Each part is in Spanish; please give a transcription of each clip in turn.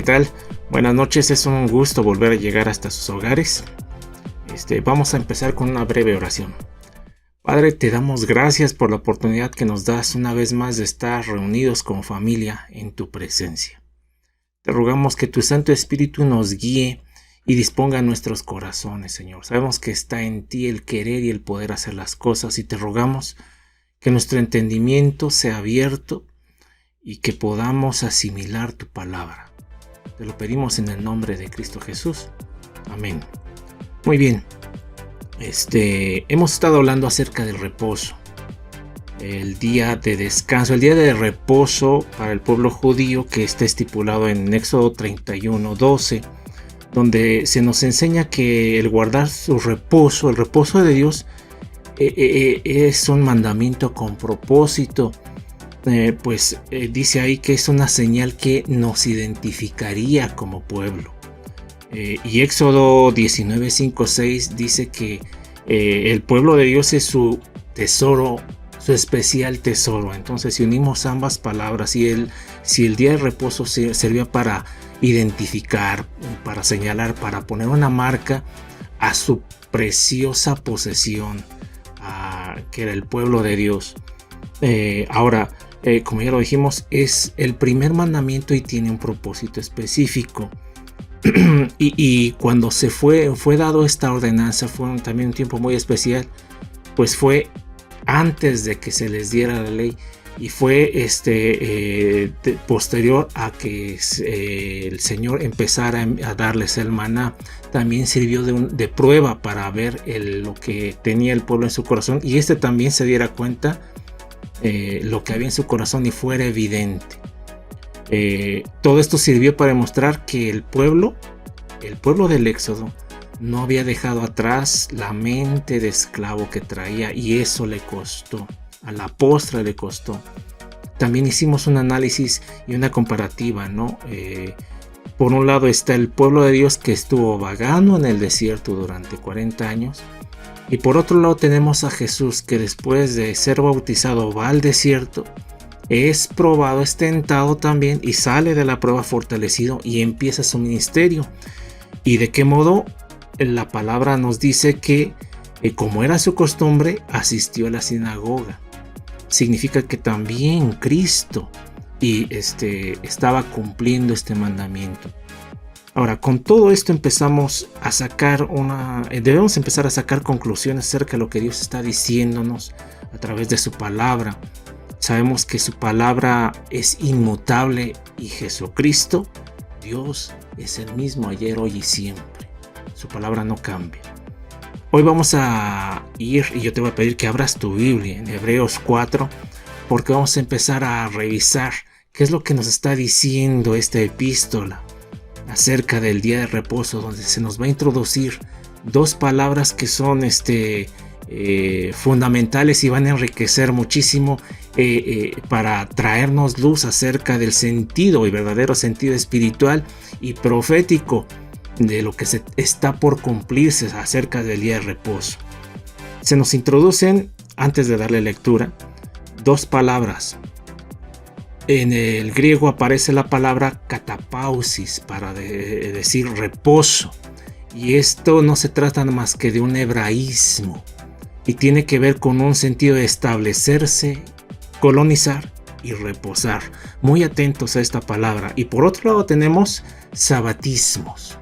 ¿qué tal? Buenas noches, es un gusto volver a llegar hasta sus hogares. Vamos a empezar con una breve oración. Padre, te damos gracias por la oportunidad que nos das una vez más de estar reunidos como familia en tu presencia. Te rogamos que tu Santo Espíritu nos guíe y disponga nuestros corazones, Señor. Sabemos que está en ti el querer y el poder hacer las cosas y te rogamos que nuestro entendimiento sea abierto y que podamos asimilar tu palabra. Te lo pedimos en el nombre de Cristo Jesús. Amén. Muy bien. Hemos estado hablando acerca del reposo. El día de descanso, el día de reposo para el pueblo judío que está estipulado en Éxodo 31:12, donde se nos enseña que el guardar su reposo, el reposo de Dios, es un mandamiento con propósito. Dice ahí que es una señal que nos identificaría como pueblo. Y Éxodo 19:5-6 dice que el pueblo de Dios es su tesoro, su especial tesoro. Entonces, si unimos ambas palabras, si el día de reposo servía para identificar, para señalar, para poner una marca a su preciosa posesión, que era el pueblo de Dios. Ahora, como ya lo dijimos, es el primer mandamiento y tiene un propósito específico. y cuando se fue dado esta ordenanza, fue también un tiempo muy especial, pues fue antes de que se les diera la ley y fue posterior a que el Señor empezara a darles el maná. También sirvió de prueba para ver lo que tenía el pueblo en su corazón y también se diera cuenta lo que había en su corazón y fuera evidente. Todo esto sirvió para demostrar que el pueblo del Éxodo no había dejado atrás la mente de esclavo que traía, y eso le costó, a la postre le costó. También hicimos un análisis y una comparativa, ¿no? Por un lado está el pueblo de Dios que estuvo vagando en el desierto durante 40 años. Y por otro lado tenemos a Jesús que después de ser bautizado va al desierto, es probado, es tentado también y sale de la prueba fortalecido y empieza su ministerio. ¿Y de qué modo? La palabra nos dice que, como era su costumbre, asistió a la sinagoga. Significa que también Cristo estaba cumpliendo este mandamiento. Ahora, con todo esto debemos empezar a sacar conclusiones acerca de lo que Dios está diciéndonos a través de su palabra. Sabemos que su palabra es inmutable y Jesucristo, Dios, es el mismo ayer, hoy y siempre. Su palabra no cambia. Hoy vamos a ir y yo te voy a pedir que abras tu Biblia en Hebreos 4, porque vamos a empezar a revisar qué es lo que nos está diciendo esta epístola acerca del día de reposo, donde se nos va a introducir dos palabras que son fundamentales y van a enriquecer muchísimo para traernos luz acerca del sentido y verdadero sentido espiritual y profético de lo que se está por cumplirse acerca del día de reposo. Se nos introducen, antes de darle lectura, dos palabras. En el griego aparece la palabra katapausis para decir reposo, y esto no se trata más que de un hebraísmo y tiene que ver con un sentido de establecerse, colonizar y reposar. Muy atentos a esta palabra. Y por otro lado tenemos sabatismos.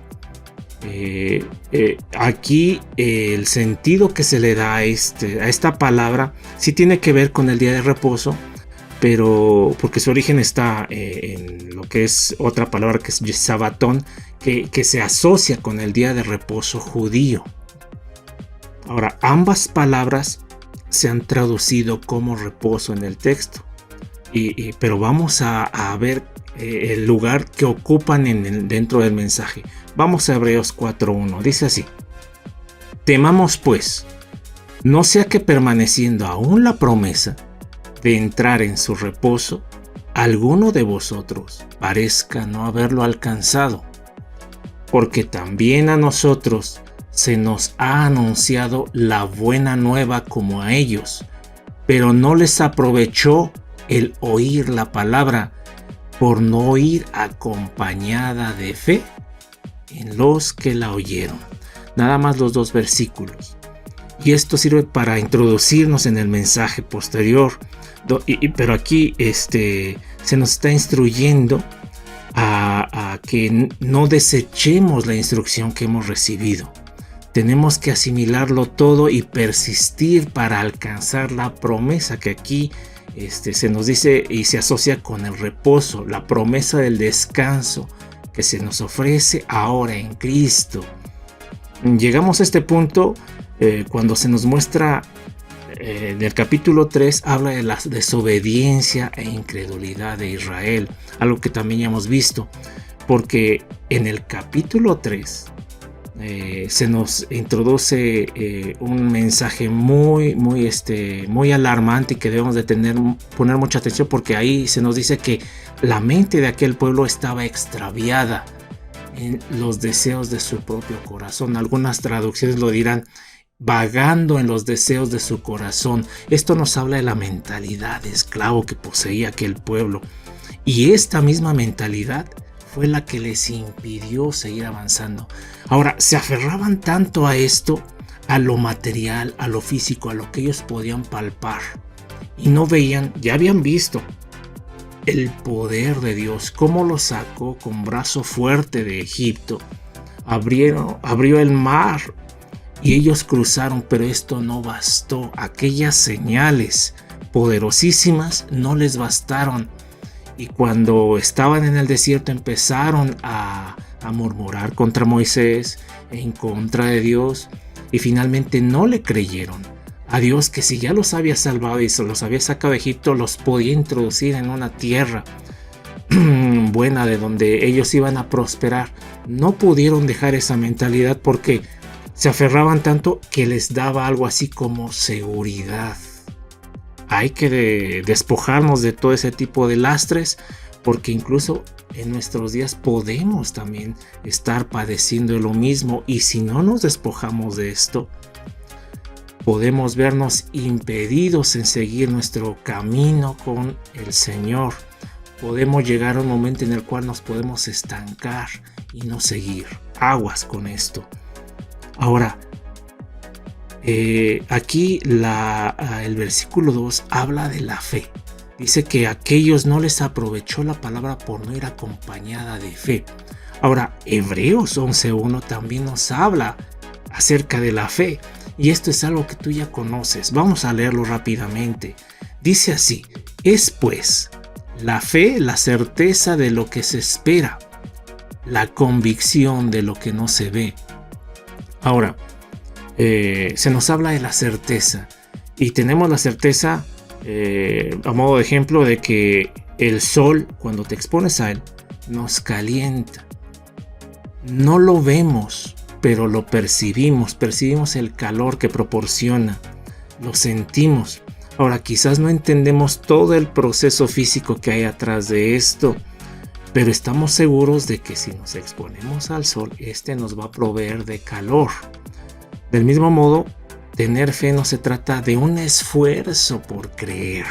Aquí el sentido que se le da a esta palabra sí tiene que ver con el día de reposo, pero porque su origen está en lo que es otra palabra que es sabatón, que se asocia con el día de reposo judío. Ahora, ambas palabras se han traducido como reposo en el texto, pero vamos a ver el lugar que ocupan dentro del mensaje. Vamos a Hebreos 4:1, dice así: temamos pues, no sea que permaneciendo aún la promesa de entrar en su reposo, alguno de vosotros parezca no haberlo alcanzado, porque también a nosotros se nos ha anunciado la buena nueva como a ellos, pero no les aprovechó el oír la palabra, por no ir acompañada de fe en los que la oyeron. Nada más los 2 versículos. Y esto sirve para introducirnos en el mensaje posterior. Pero aquí se nos está instruyendo a que no desechemos la instrucción que hemos recibido. Tenemos que asimilarlo todo y persistir para alcanzar la promesa que aquí se nos dice y se asocia con el reposo, la promesa del descanso que se nos ofrece ahora en Cristo. Llegamos a este punto cuando se nos muestra en el capítulo 3, habla de la desobediencia e incredulidad de Israel, algo que también ya hemos visto, porque en el capítulo 3 se nos introduce un mensaje muy alarmante y que debemos de poner mucha atención, porque ahí se nos dice que la mente de aquel pueblo estaba extraviada en los deseos de su propio corazón. Algunas traducciones lo dirán, vagando en los deseos de su corazón. Esto nos habla de la mentalidad de esclavo que poseía aquel pueblo, y esta misma mentalidad fue la que les impidió seguir avanzando. Ahora, se aferraban tanto a esto, a lo material, a lo físico, a lo que ellos podían palpar, y no veían, ya habían visto el poder de Dios, cómo los sacó con brazo fuerte de Egipto, abrió el mar y ellos cruzaron, pero esto no bastó. Aquellas señales poderosísimas no les bastaron, y cuando estaban en el desierto empezaron a murmurar contra Moisés, en contra de Dios, y finalmente no le creyeron a Dios, que si ya los había salvado y se los había sacado de Egipto, los podía introducir en una tierra buena de donde ellos iban a prosperar. No pudieron dejar esa mentalidad porque se aferraban tanto que les daba algo así como seguridad. Hay que despojarnos de todo ese tipo de lastres, porque incluso en nuestros días podemos también estar padeciendo lo mismo, y si no nos despojamos de esto, podemos vernos impedidos en seguir nuestro camino con el Señor. Podemos llegar a un momento en el cual nos podemos estancar y no seguir. Aguas con esto. Ahora, aquí el versículo 2 habla de la fe. Dice que a aquellos no les aprovechó la palabra por no ir acompañada de fe. Ahora, Hebreos 11:1 también nos habla acerca de la fe, y esto es algo que tú ya conoces. Vamos a leerlo rápidamente. Dice así: es pues la fe la certeza de lo que se espera, la convicción de lo que no se ve. Ahora, se nos habla de la certeza, y tenemos la certeza a modo de ejemplo de que el sol, cuando te expones a él, nos calienta. No lo vemos, pero lo percibimos el calor que proporciona, lo sentimos. Ahora, quizás no entendemos todo el proceso físico que hay atrás de esto, pero estamos seguros de que si nos exponemos al sol, este nos va a proveer de calor. Del mismo modo, tener fe no se trata de un esfuerzo por creer.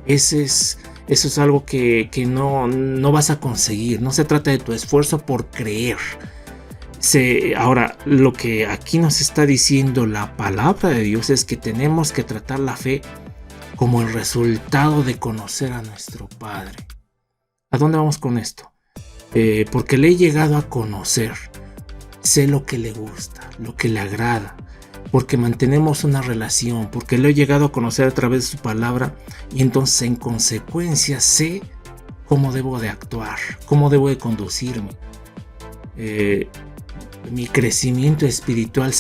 Eso es algo que no vas a conseguir. No se trata de tu esfuerzo por creer. Ahora, lo que aquí nos está diciendo la palabra de Dios es que tenemos que tratar la fe como el resultado de conocer a nuestro Padre. ¿A dónde vamos con esto? Porque le he llegado a conocer. Sé lo que le gusta, lo que le agrada, porque mantenemos una relación, porque lo he llegado a conocer a través de su palabra, y entonces en consecuencia sé cómo debo de actuar, cómo debo de conducirme. Mi crecimiento espiritual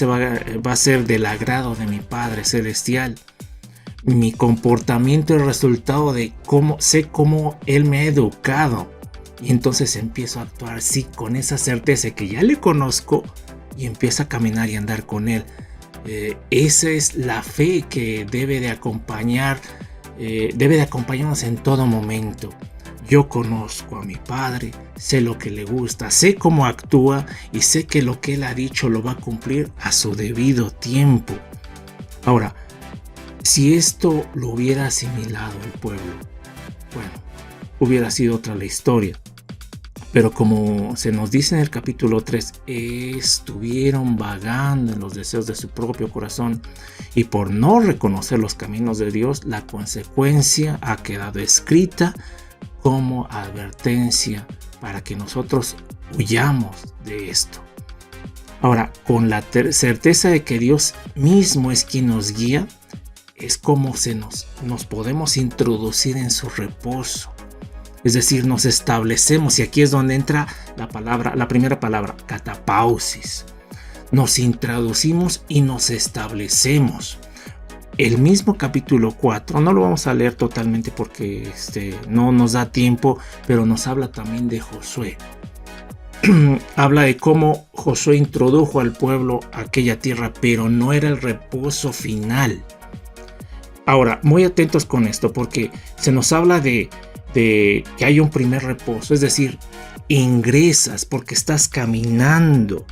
va a ser del agrado de mi Padre Celestial. Mi comportamiento es el resultado de sé cómo Él me ha educado. Y entonces empiezo a actuar así, con esa certeza de que ya le conozco, y empiezo a caminar y andar con Él. Esa es la fe que debe de acompañarnos en todo momento. Yo conozco a mi Padre, sé lo que le gusta, sé cómo actúa, y sé que lo que Él ha dicho lo va a cumplir a su debido tiempo. Ahora, si esto lo hubiera asimilado el pueblo, bueno, hubiera sido otra la historia. Pero como se nos dice en el capítulo 3, estuvieron vagando en los deseos de su propio corazón y por no reconocer los caminos de Dios, la consecuencia ha quedado escrita como advertencia para que nosotros huyamos de esto. Ahora, con la certeza de que Dios mismo es quien nos guía, es como nos podemos introducir en su reposo. Es decir, nos establecemos, y aquí es donde entra la primera palabra, catapausis. Nos introducimos y nos establecemos. El mismo capítulo 4, no lo vamos a leer totalmente porque no nos da tiempo, pero nos habla también de Josué. Habla de cómo Josué introdujo al pueblo a aquella tierra, pero no era el reposo final. Ahora, muy atentos con esto, porque se nos habla de que hay un primer reposo, es decir, ingresas porque estás caminando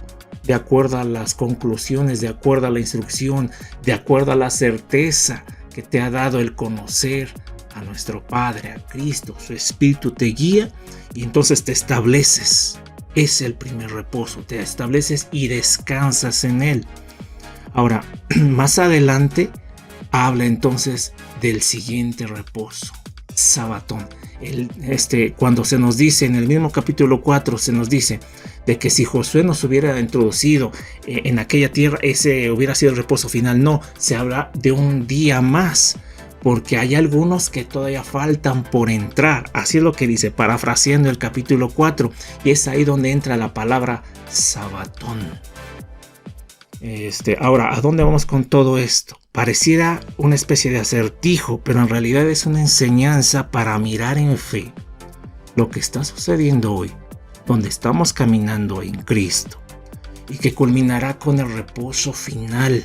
de acuerdo a las conclusiones, de acuerdo a la instrucción, de acuerdo a la certeza que te ha dado el conocer a nuestro Padre, a Cristo. Su Espíritu te guía y entonces te estableces. Es el primer reposo, te estableces y descansas en él. Ahora, más adelante habla entonces del siguiente reposo, sabatón. Cuando se nos dice en el mismo capítulo 4, se nos dice de que si Josué nos hubiera introducido en aquella tierra, ese hubiera sido el reposo final. No, se habla de un día más, porque hay algunos que todavía faltan por entrar. Así es lo que dice, parafraseando el capítulo 4, y es ahí donde entra la palabra sabatón. Ahora, ¿a dónde vamos con todo esto? Pareciera una especie de acertijo, pero en realidad es una enseñanza para mirar en fe lo que está sucediendo hoy, donde estamos caminando en Cristo, y que culminará con el reposo final,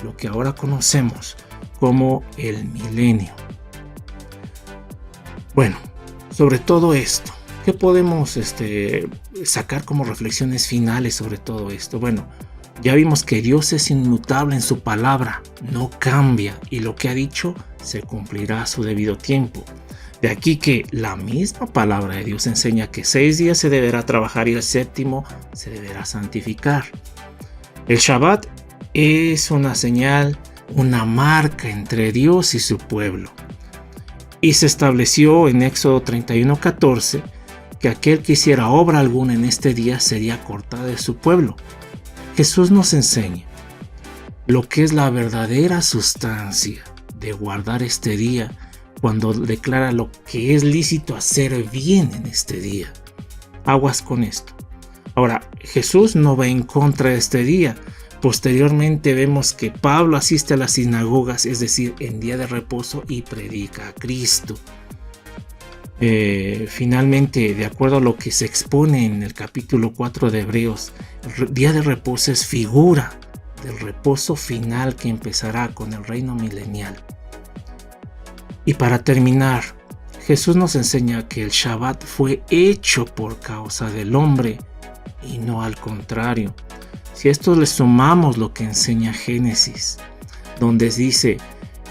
lo que ahora conocemos como el milenio. Bueno, sobre todo esto, ¿qué podemos sacar como reflexiones finales sobre todo esto? Bueno, ya vimos que Dios es inmutable en su palabra, no cambia, y lo que ha dicho se cumplirá a su debido tiempo. De aquí que la misma palabra de Dios enseña que 6 días se deberá trabajar y el 7º se deberá santificar. El Shabbat es una señal, una marca entre Dios y su pueblo. Y se estableció en Éxodo 31:14 que aquel que hiciera obra alguna en este día sería cortado de su pueblo. Jesús nos enseña lo que es la verdadera sustancia de guardar este día cuando declara lo que es lícito hacer bien en este día. Aguas con esto. Ahora, Jesús no va en contra de este día. Posteriormente vemos que Pablo asiste a las sinagogas, es decir, en día de reposo, y predica a Cristo. Finalmente, de acuerdo a lo que se expone en el capítulo 4 de Hebreos, el día de reposo es figura del reposo final que empezará con el reino milenial. Y para terminar, Jesús nos enseña que el Shabbat fue hecho por causa del hombre y no al contrario. Si a esto le sumamos lo que enseña Génesis, donde dice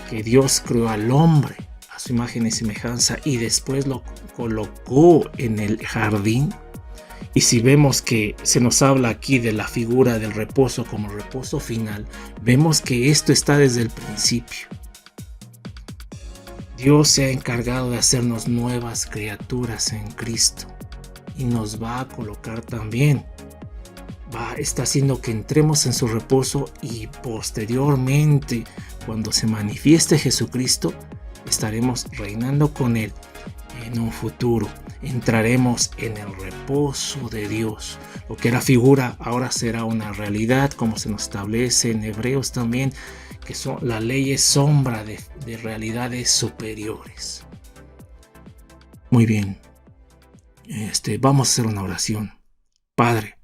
que Dios creó al hombre a su imagen y semejanza y después lo colocó en el jardín, y si vemos que se nos habla aquí de la figura del reposo como reposo final, vemos que esto está desde el principio. Dios se ha encargado de hacernos nuevas criaturas en Cristo y nos va a colocar también. Está haciendo que entremos en su reposo, y posteriormente, cuando se manifieste Jesucristo, estaremos reinando con Él en un futuro. Entraremos en el reposo de Dios. Lo que era figura ahora será una realidad, como se nos establece en Hebreos también, que la ley es sombra de realidades superiores. Muy bien. Vamos a hacer una oración. Padre,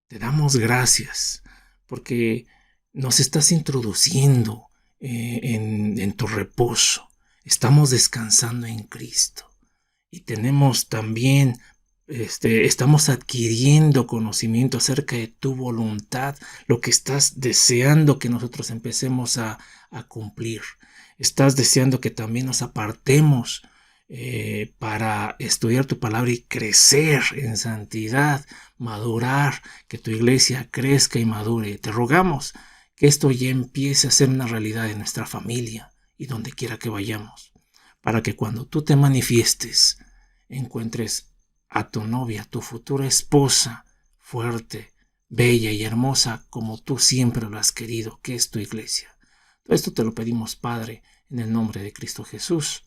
te damos gracias porque nos estás introduciendo en tu reposo. Estamos descansando en Cristo y tenemos también, estamos adquiriendo conocimiento acerca de tu voluntad, lo que estás deseando que nosotros empecemos a cumplir. Estás deseando que también nos apartemos para estudiar tu palabra y crecer en santidad, madurar, que tu iglesia crezca y madure. Te rogamos que esto ya empiece a ser una realidad en nuestra familia y donde quiera que vayamos, para que cuando tú te manifiestes, encuentres a tu novia, tu futura esposa, fuerte, bella y hermosa como tú siempre lo has querido, que es tu iglesia. Todo esto te lo pedimos, Padre, en el nombre de Cristo Jesús.